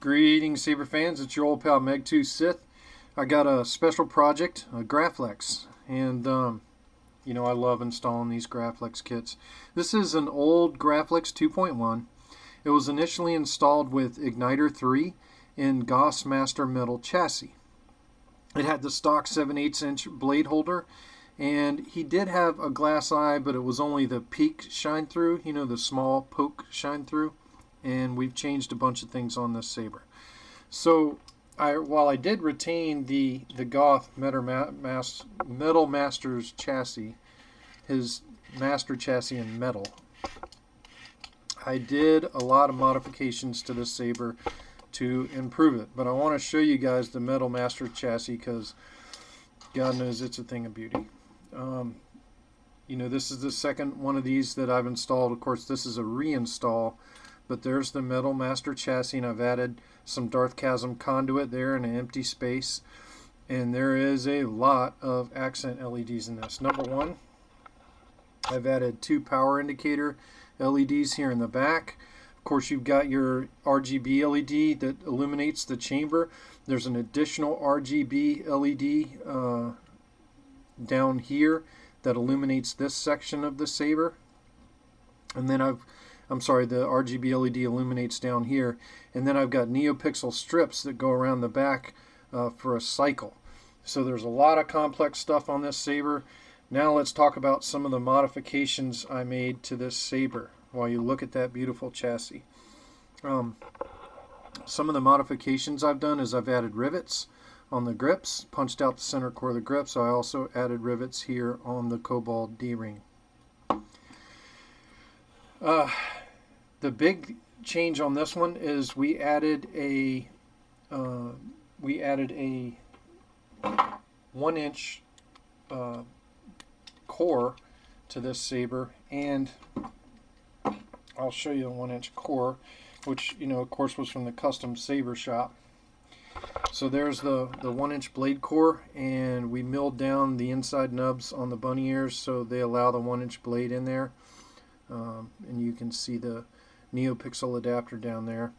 Greetings, Saber fans. It's your old pal Megtooth Sith. I got a special project, a Graflex, and you know I love installing these Graflex kits. This is an old Graflex 2.1. It was initially installed with Igniter 3 in Goth3D Master Metal Chassis. It had the stock 7/8 inch blade holder, and he did have a glass eye, but it was only the peak shine through, you know, the small poke shine through. And we've changed a bunch of things on this Saber. So while I did retain the Goth Metal Master's chassis, his master chassis in metal, I did a lot of modifications to this Saber to improve it. But I want to show you guys the Metal Master chassis because God knows it's a thing of beauty. You know, this is the second one of these that I've installed. Of course, this is a reinstall. But there's the Metal Master chassis, and I've added some Darth Chasm conduit there in an empty space. And there is a lot of accent LEDs in this. Number one, I've added 2 power indicator LEDs here in the back. Of course, you've got your RGB LED that illuminates the chamber. There's an additional RGB LED down here that illuminates this section of the Saber. And then the RGB LED illuminates down here, and then I've got Neopixel strips that go around the back for a cycle. So there's a lot of complex stuff on this Saber. Now let's talk about some of the modifications I made to this Saber while you look at that beautiful chassis. Some of the modifications I've done is I've added rivets on the grips, punched out the center core of the grips. I also added rivets here on the Cobalt D-ring. The big change on this one is we added a 1-inch core to this Saber, and I'll show you the 1-inch core, which, you know, of course was from the custom Saber shop. So there's the 1-inch blade core, and we milled down the inside nubs on the bunny ears so they allow the 1-inch blade in there. And you can see the Neopixel adapter down there.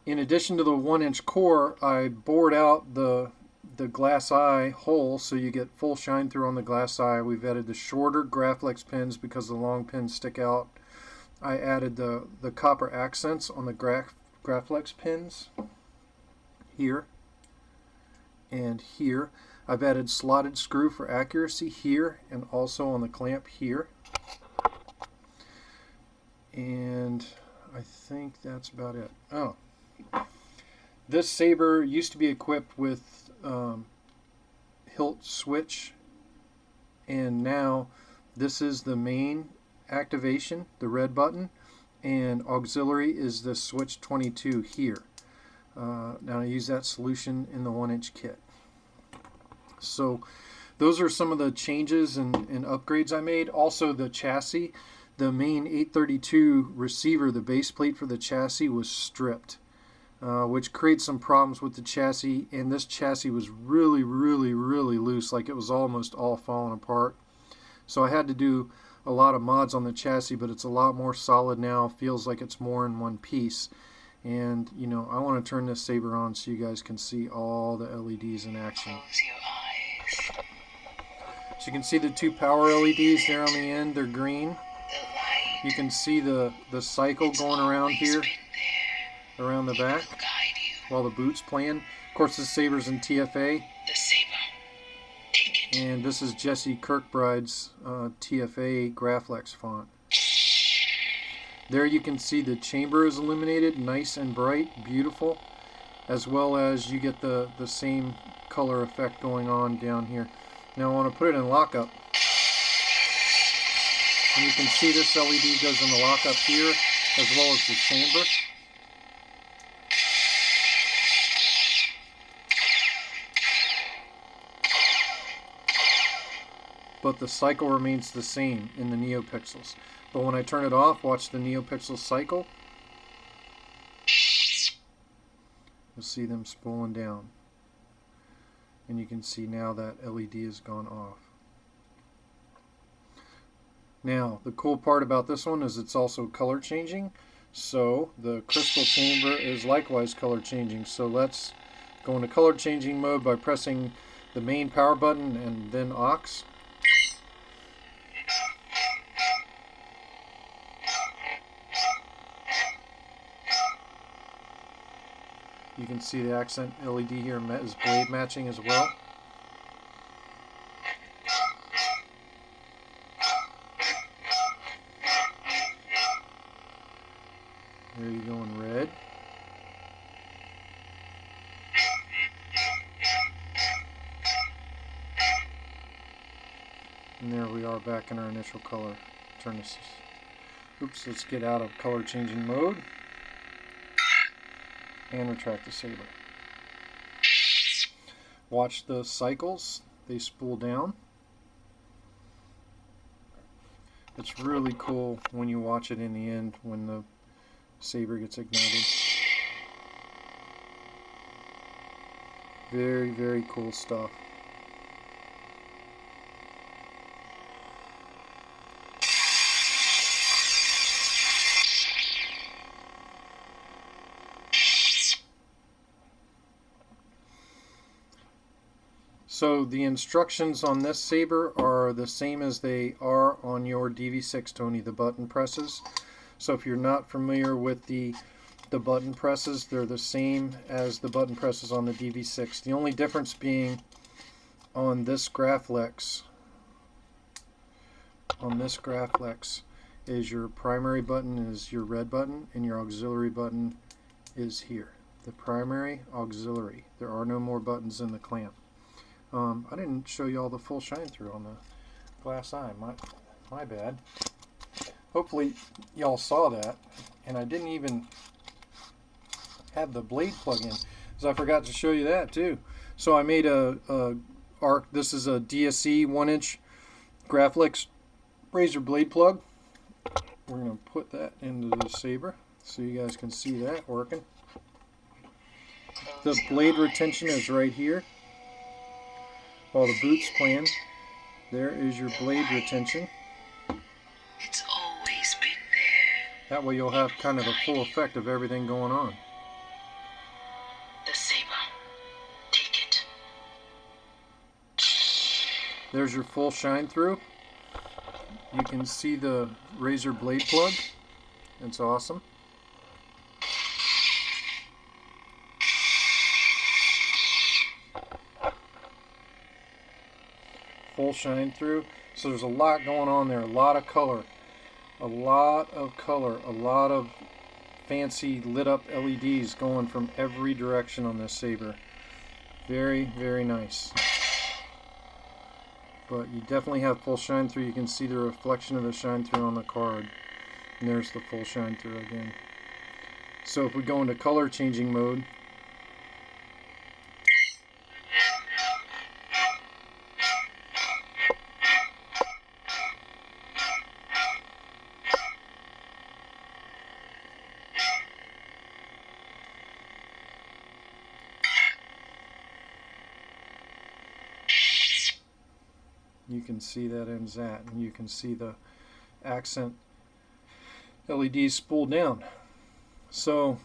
In addition to the 1-inch core, I bored out the glass eye hole so you get full shine through on the glass eye. We've added the shorter Graflex pins because the long pins stick out. I added the copper accents on the Graflex pins here and here. I've added slotted screw for accuracy here and also on the clamp here. And I think that's about it. Oh, this Saber used to be equipped with hilt switch, and now this is the main activation, the red button, and auxiliary is the switch 22 here. Now I use that solution in the 1-inch kit. So those are some of the changes and upgrades I made. Also the chassis. The main 832 receiver, the base plate for the chassis, was stripped, which creates some problems with the chassis. And this chassis was really loose, like it was almost all falling apart. So I had to do a lot of mods on the chassis, but it's a lot more solid now. Feels like it's more in one piece. And you know, I want to turn this Saber on so you guys can see all the LEDs in action. Close your eyes. So you can see the 2 power LEDs there on the end. They're green. You can see the cycle going around here, around the back, while the boot's playing. Of course, this Saber's in TFA. And this is Jesse Kirkbride's TFA Graflex font. There you can see the chamber is illuminated, nice and bright, beautiful, as well as you get the same color effect going on down here. Now I want to put it in lockup. And you can see this LED goes in the lockup here, as well as the chamber. But the cycle remains the same in the Neopixels. But when I turn it off, watch the Neopixel cycle. You'll see them spooling down. And you can see now that LED has gone off. Now, the cool part about this one is it's also color changing. So the crystal chamber is likewise color changing. So let's go into color changing mode by pressing the main power button and then aux. You can see the accent LED here is blade matching as well. There you go in red. And there we are back in our initial color. Turn this. Oops, let's get out of color changing mode and retract the saber. Watch the cycles, they spool down. It's really cool when you watch it in the end when the saber gets ignited. Very, very cool stuff. So the instructions on this saber are the same as they are on your DV6, Tony, the button presses. So if you're not familiar with the button presses, they're the same as the button presses on the DV6. The only difference being on this Graflex, is your primary button is your red button and your auxiliary button is here. The primary, auxiliary. There are no more buttons in the clamp. I didn't show you all the full shine through on the glass eye. My bad. Hopefully y'all saw that. And I didn't even have the blade plug in, because I forgot to show you that too. So I made this is a DSE 1-inch Graflex razor blade plug. We're going to put that into the saber so you guys can see that working. The blade retention is right here. While the boot's playing, there is your blade retention. It's always been there. That way you'll have kind of the full effect of everything going on. The saber. Take it. There's your full shine through. You can see the razor blade plug. It's awesome. Full shine through. So there's a lot going on there, a lot of color, a lot of fancy lit up LEDs going from every direction on this saber. Very, very nice. But you definitely have full shine through. You can see the reflection of the shine through on the card. And there's the full shine through again. So if we go into color changing mode, you can see that ends that, and you can see the accent LEDs spool down. So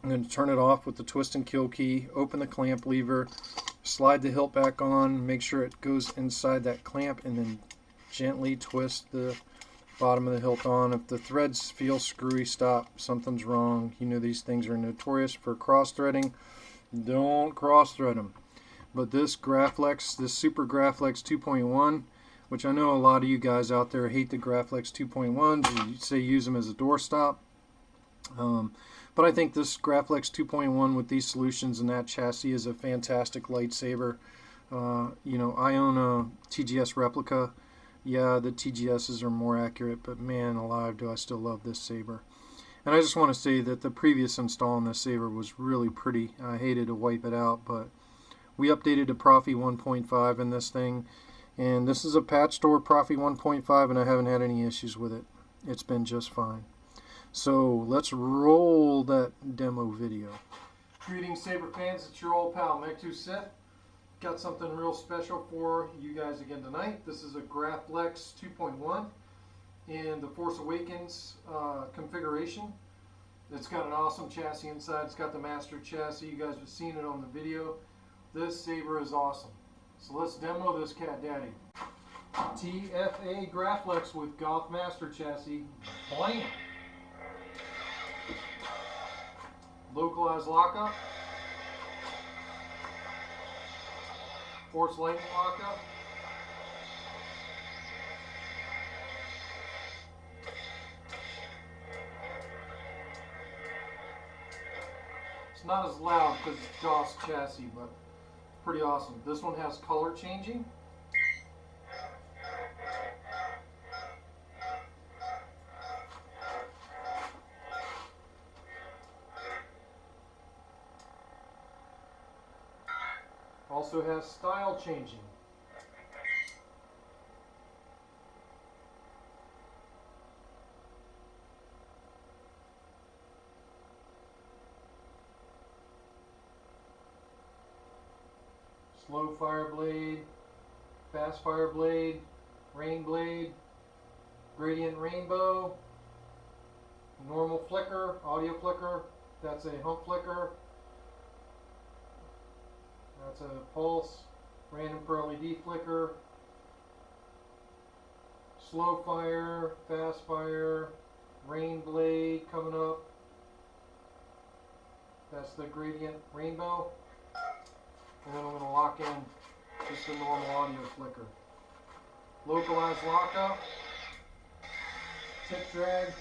I'm going to turn it off with the twist and kill key, open the clamp lever, slide the hilt back on, make sure it goes inside that clamp, and then gently twist the bottom of the hilt on. If the threads feel screwy, stop. Something's wrong. You know these things are notorious for cross threading. Don't cross thread them. But this Graflex, this Super Graflex 2.1, which I know a lot of you guys out there hate the Graflex 2.1s, you say use them as a doorstop. But I think this Graflex 2.1 with these solutions and that chassis is a fantastic lightsaber. You know, I own a TGS replica. Yeah, the TGSs are more accurate, but man alive, do I still love this saber. And I just want to say that the previous install on this saber was really pretty. I hated to wipe it out, but we updated to Proffie 1.5 in this thing, and this is a patch store Proffie 1.5, and I haven't had any issues with it. It's been just fine. So let's roll that demo video. Greetings, Saber fans. It's your old pal Megtooth Sith. Got something real special for you guys again tonight. This is a Graflex 2.1 in the Force Awakens configuration. It's got an awesome chassis inside. It's got the Master Chassis. You guys have seen it on the video. This Saber is awesome. So let's demo this cat daddy. TFA Graflex with Goth Master Chassis. Blam! Localized lockup. Force lightning lockup. It's not as loud because it's Goth's chassis, but pretty awesome. This one has color changing. Also has style changing. Slow fire blade, fast fire blade, rain blade, gradient rainbow, normal flicker, audio flicker, that's a hump flicker, that's a pulse, random per LED flicker, slow fire, fast fire, rain blade coming up, that's the gradient rainbow. And then I'm going to lock in just a normal audio flicker. Localized lockup, tip drag,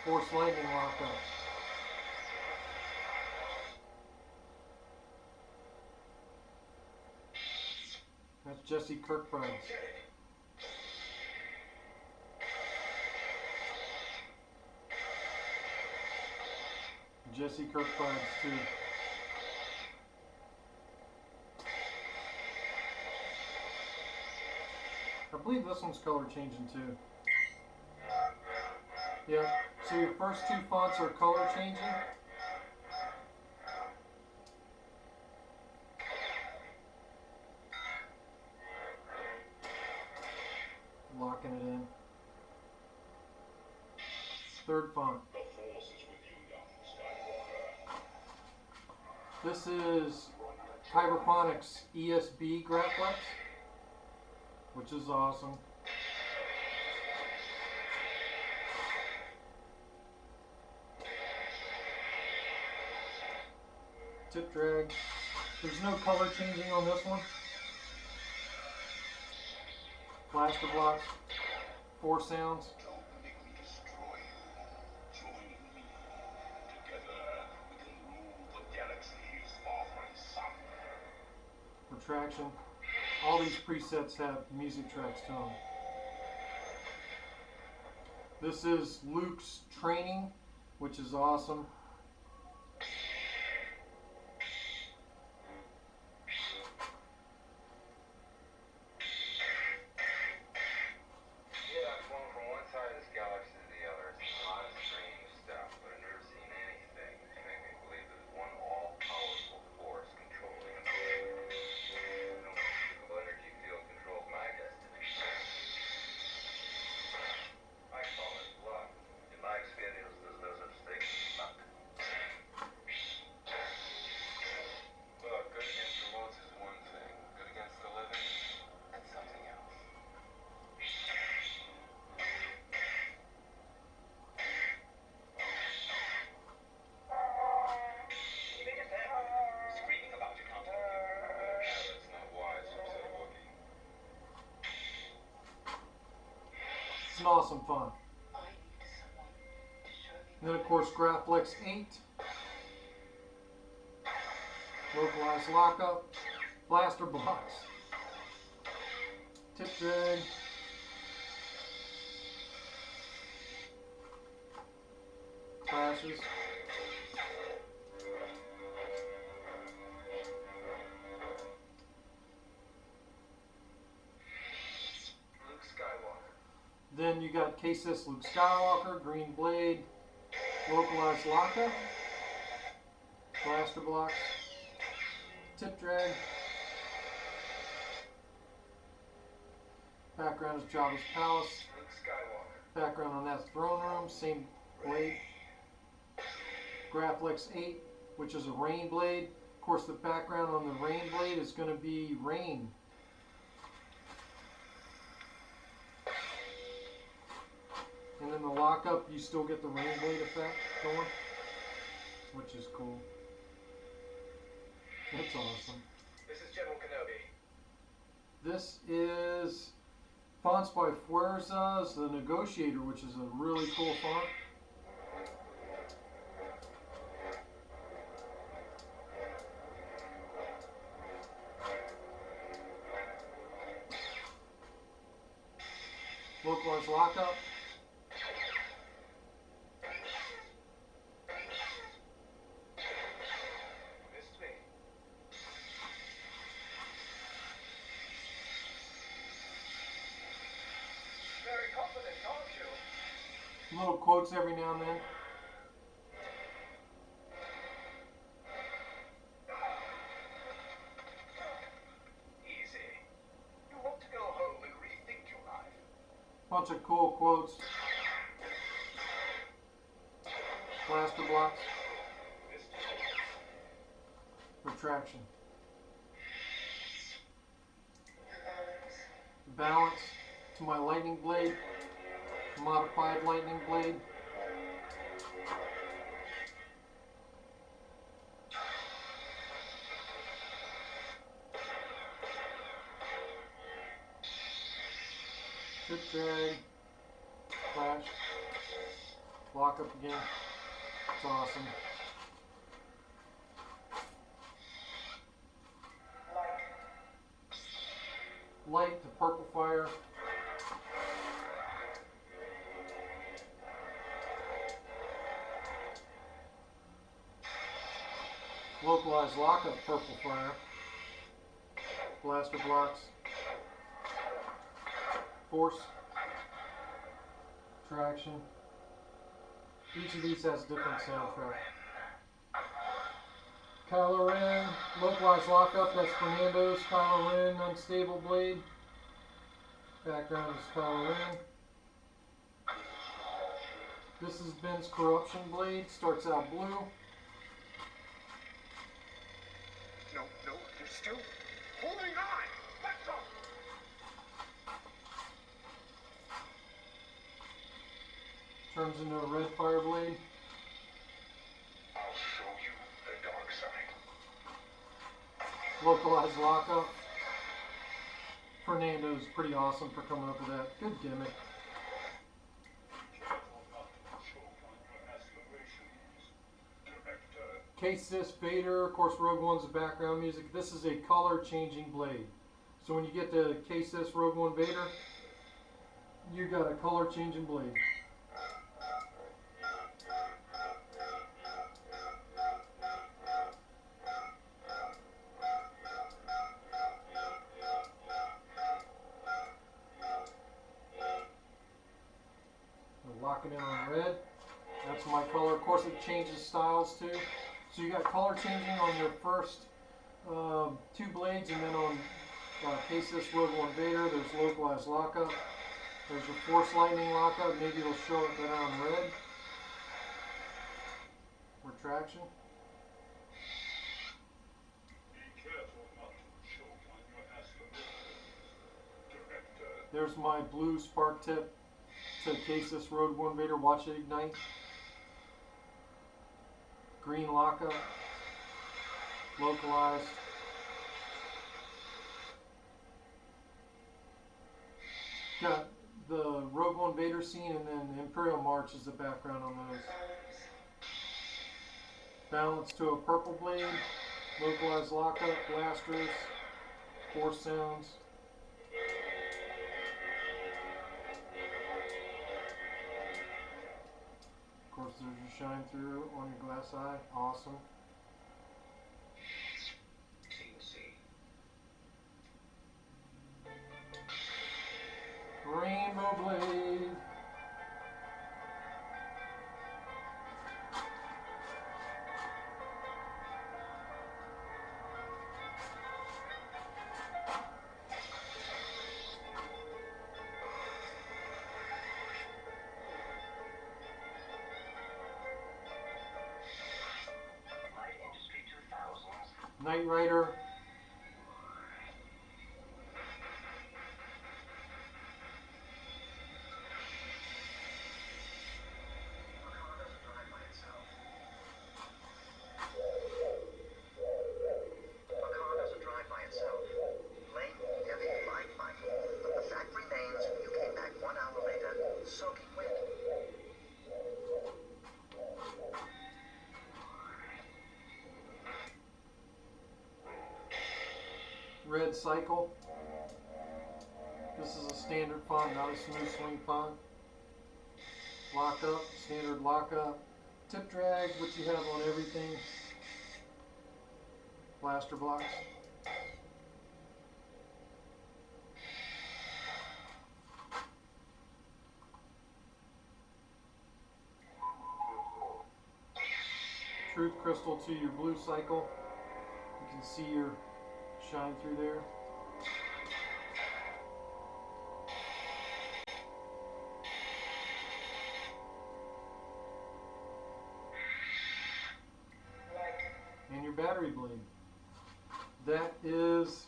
force lightning lockup. That's Jesse Kirkbride's. Jesse Kirkbride's too. I believe this one's color changing too. Yeah, so your first two fonts are color changing. Locking it in. Third font. This is Hydroponics ESB Graflex, which is awesome. Tip drag. There's no color changing on this one. Blaster blocks. 4 sounds. Retraction. All these presets have music tracks to them. This is Luke's training, which is awesome. It's an awesome font. And then of course Graflex 8. Localized lockup. Blaster blocks. Tip drag. Flashes. Then you got K-Sys Luke Skywalker, green blade, localized lockup, blaster blocks, tip drag, Background is Jabba's palace. Background on that throne room, same blade. Graflex 8, which is a rain blade. Of course, the background on the rain blade is going to be rain. And then the lockup, you still get the rain blade effect going, which is cool. That's awesome. This is General Kenobi. This is fonts by Fuerza's The Negotiator, which is a really cool font. Localized lockup. Missed me. Very confident, aren't you? Little quotes every now and then. Easy. You want to go home and rethink your life. Bunch of cool quotes. Blaster blocks. Missed Retraction. Balance to my lightning blade. Modified lightning blade. Trip drag. Flash. Lock up again. It's awesome. Light to purple fire. Localized lockup purple fire. Blaster blocks. Force. Traction. Each of these has different soundtrack. Kylo Ren, localized lockup, that's Fernando's Kylo Ren unstable blade. Background is Kylo Ren. This is Ben's corruption blade, starts out blue. No, you're still holding on. Let's go. Turns into a red fire blade. I'll show you the dark side. Localized lockup. Fernando's pretty awesome for coming up with that. Good gimmick. Sith Vader, of course Rogue One's the background music. This is a color changing blade. So when you get the Sith Rogue One Vader, you got a color changing blade. Lock it in on red. That's my color. Of course, it changes styles too. So you got color changing on your first two blades, and then on Sith Rogue One Vader, there's localized lockup. There's your Force Lightning lockup. Maybe it'll show it better on red. Retraction. There's my blue spark tip to Sith Rogue One Vader. Watch it ignite. Green lockup. Localized. Got the Rogue One Vader scene, and then the Imperial March is the background on those. Balance to a purple blade. Localized lockup. Blasters. Force sounds. Of course, there's your shine through on your glass eye. Awesome. Rainbow blade. Knight Rider. Red Cycle. This is a standard font, not a smooth swing font. Lock up, standard lock up. Tip drag, which you have on everything. Blaster blocks. Truth crystal to your blue cycle. You can see your shine through there. And your battery blade. That is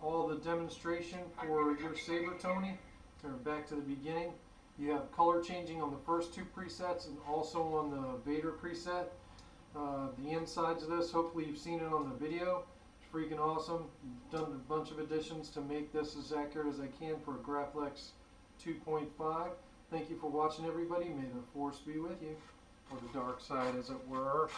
all the demonstration for your Saber, Tony. Back to the beginning. You have color changing on the first two presets and also on the Vader preset. The insides of this, hopefully you've seen it on the video. It's freaking awesome. Done a bunch of additions to make this as accurate as I can for a Graflex 2.5. Thank you for watching, everybody. May the Force be with you, or the dark side as it were.